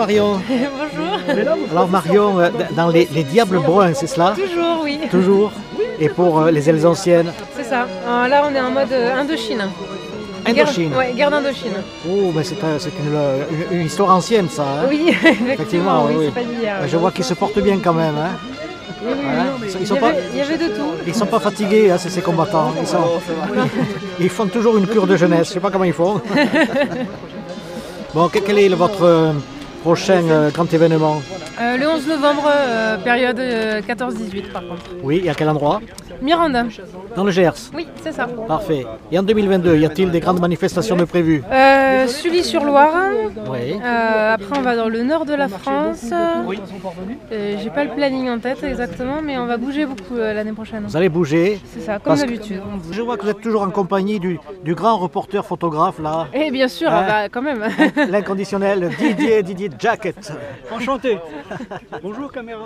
Marion. Bonjour. Alors Marion, dans les Diables Bruns, c'est cela? Toujours, oui. Toujours. Et pour les ailes anciennes? C'est ça. Là, on est en mode Indochine. Indochine. Guerre d'Indochine. Oh, mais c'est une histoire ancienne, ça. Hein? Oui, effectivement, oui, c'est pas d'hier. Je vois qu'ils se portent bien quand même. Hein? Oui, Voilà. il y avait de tout. Ils sont pas fatigués, hein, ces combattants. Ils font toujours une cure de jeunesse. Je sais pas comment ils font. Bon, quel est votre prochain grand événement? Le 11 novembre, période 14-18 par contre. Oui, et à quel endroit? Miranda. Dans le Gers? Oui, c'est ça. Parfait. Et en 2022, y a-t-il des grandes manifestations de prévues? Sully-sur-Loire. Oui. Après, on va dans le nord de la France. J'ai pas le planning en tête exactement, mais on va bouger beaucoup l'année prochaine. Vous allez bouger? C'est ça, comme d'habitude. Je vois que vous êtes toujours en compagnie du grand reporter photographe là. Et bien sûr, quand même. L'inconditionnel Didier Jacket. Enchanté. Bonjour caméra.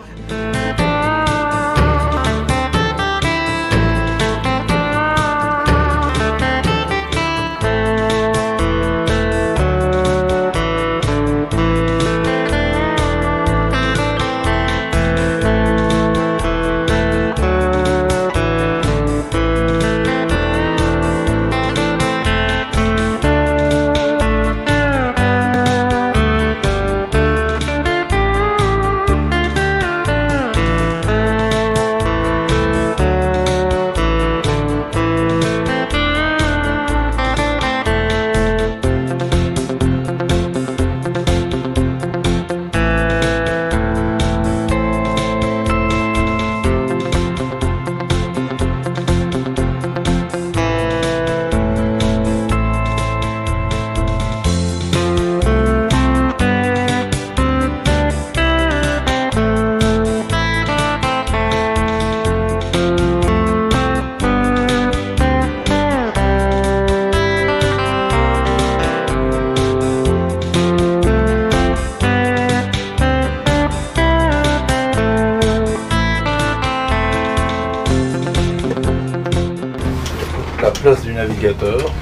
La place du navigateur,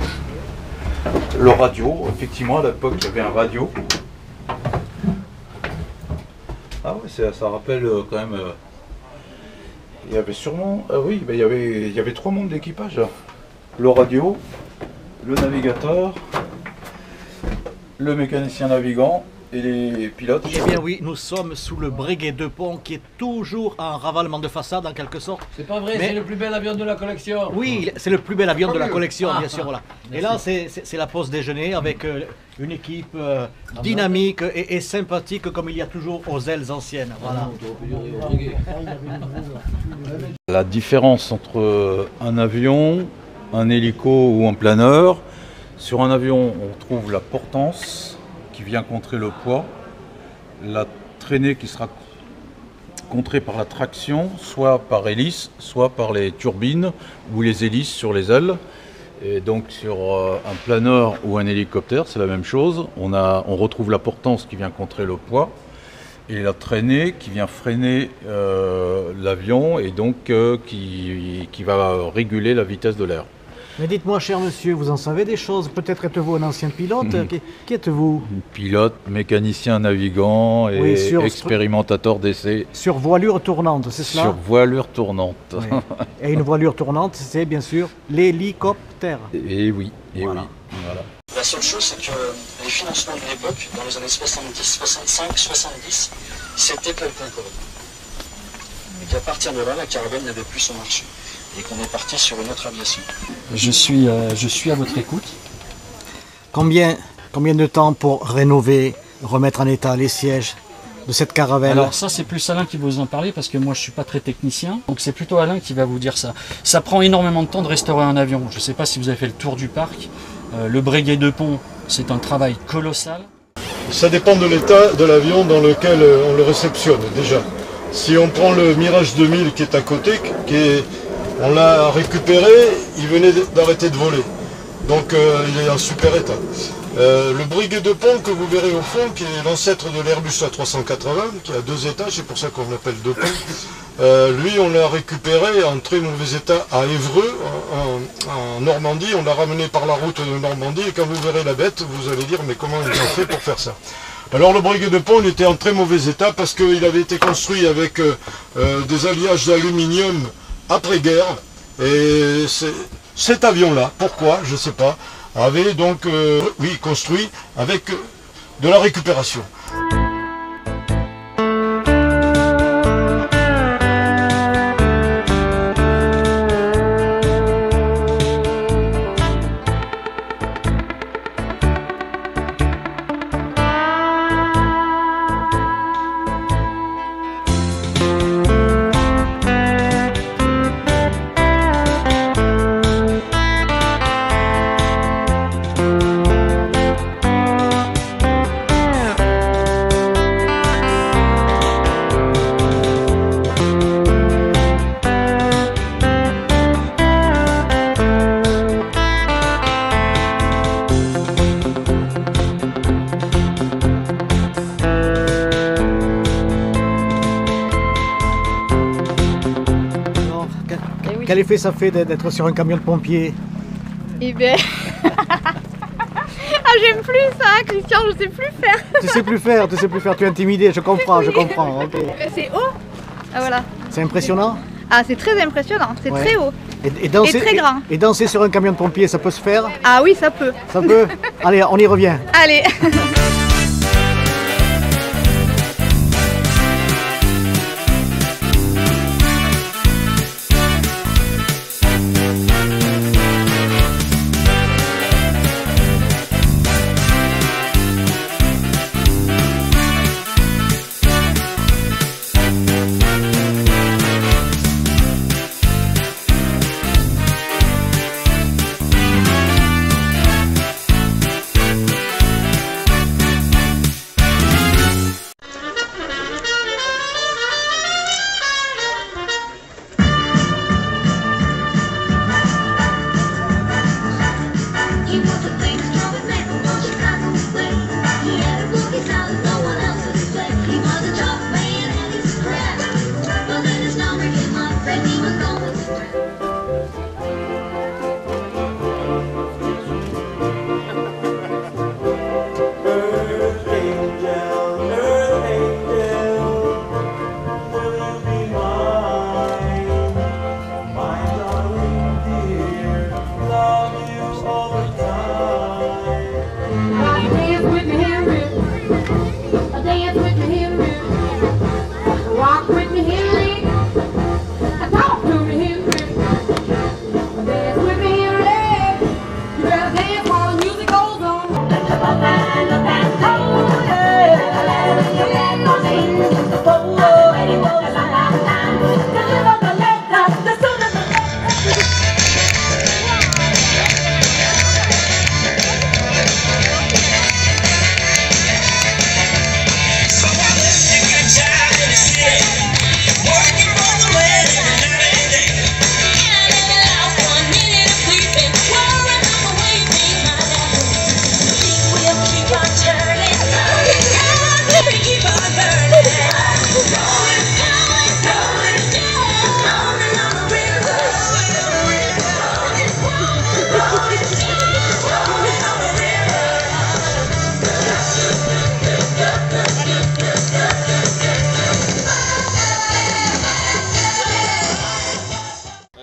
le radio, effectivement à l'époque il y avait un radio. Ah oui, ça rappelle quand même, il y avait sûrement, ah oui, il y avait 3 membres d'équipage. Le radio, le navigateur, le mécanicien navigant et les pilotes. Eh bien oui, nous sommes sous le Breguet de Pont qui est toujours en ravalement de façade en quelque sorte. C'est pas vrai, c'est le plus bel avion de la collection. Oui, c'est le plus bel avion de la collection, bien sûr. Voilà. Et là, c'est la pause déjeuner avec une équipe dynamique et sympathique comme il y a toujours aux ailes anciennes. Voilà. La différence entre un avion, un hélico ou un planeur, sur un avion on trouve la portance qui vient contrer le poids, la traînée qui sera contrée par la traction, soit par hélice, soit par les turbines ou les hélices sur les ailes. Et donc sur un planeur ou un hélicoptère, c'est la même chose. On retrouve la portance qui vient contrer le poids et la traînée qui vient freiner l'avion et donc qui va réguler la vitesse de l'air. Mais dites-moi, cher monsieur, vous en savez des choses? Peut-être êtes-vous un ancien pilote? Qui êtes-vous? Pilote, mécanicien navigant et Oui, expérimentateur d'essai. Sur voilure tournante, c'est cela? Sur voilure tournante. Oui. Et une voilure tournante, c'est bien sûr l'hélicoptère. Et oui, voilà. oui. Voilà. La seule chose, c'est que les financements de l'époque, dans les années 70, 65, 70, c'était que le Concorde. Et qu'à partir de là, la caravane n'avait plus son marché. Et qu'on est parti sur une autre aviation. Je suis à votre écoute. Combien de temps pour rénover, remettre en état les sièges de cette caravelle? Alors ça c'est plus Alain qui va vous en parler parce que moi je suis pas très technicien. Donc c'est plutôt Alain qui va vous dire ça. Ça prend énormément de temps de restaurer un avion. Je ne sais pas si vous avez fait le tour du parc. Le Breguet de Pont, c'est un travail colossal. Ça dépend de l'état de l'avion dans lequel on le réceptionne déjà. Si on prend le Mirage 2000 qui est à côté, on l'a récupéré, il venait d'arrêter de voler. Donc il est en super état. Le Breguet de Pont que vous verrez au fond, qui est l'ancêtre de l'Airbus A380, qui a 2 étages, c'est pour ça qu'on l'appelle de Pont. Lui, on l'a récupéré en très mauvais état à Évreux, en Normandie. On l'a ramené par la route de Normandie, et quand vous verrez la bête, vous allez dire, mais comment ils ont fait pour faire ça? Alors le breguet de pont il était en très mauvais état parce qu'il avait été construit avec des alliages d'aluminium après-guerre. Et cet avion-là, pourquoi, je ne sais pas, avait donc construit avec de la récupération. Quel effet ça fait d'être sur un camion de pompiers? Eh ben... ah, j'aime plus ça, Christian, je sais plus faire. Tu sais plus faire, tu es intimidé, je comprends. Okay. C'est haut. Ah voilà. C'est impressionnant? Ah, c'est très impressionnant, c'est très haut. Et danser, et très grand. Et danser sur un camion de pompiers, ça peut se faire? Ah oui, ça peut. Ça peut? Allez, on y revient. Allez.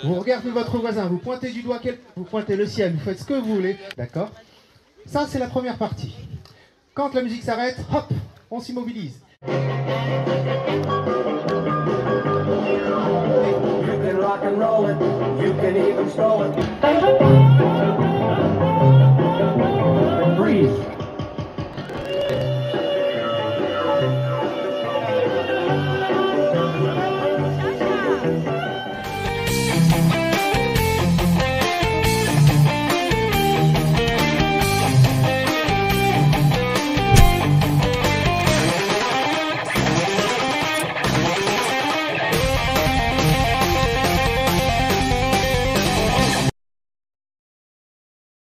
Vous regardez votre voisin, vous pointez du doigt, vous pointez le ciel, vous faites ce que vous voulez, d'accord? Ça, c'est la première partie. Quand la musique s'arrête, hop, on s'immobilise. You can rock and roll it, you can even stroll it.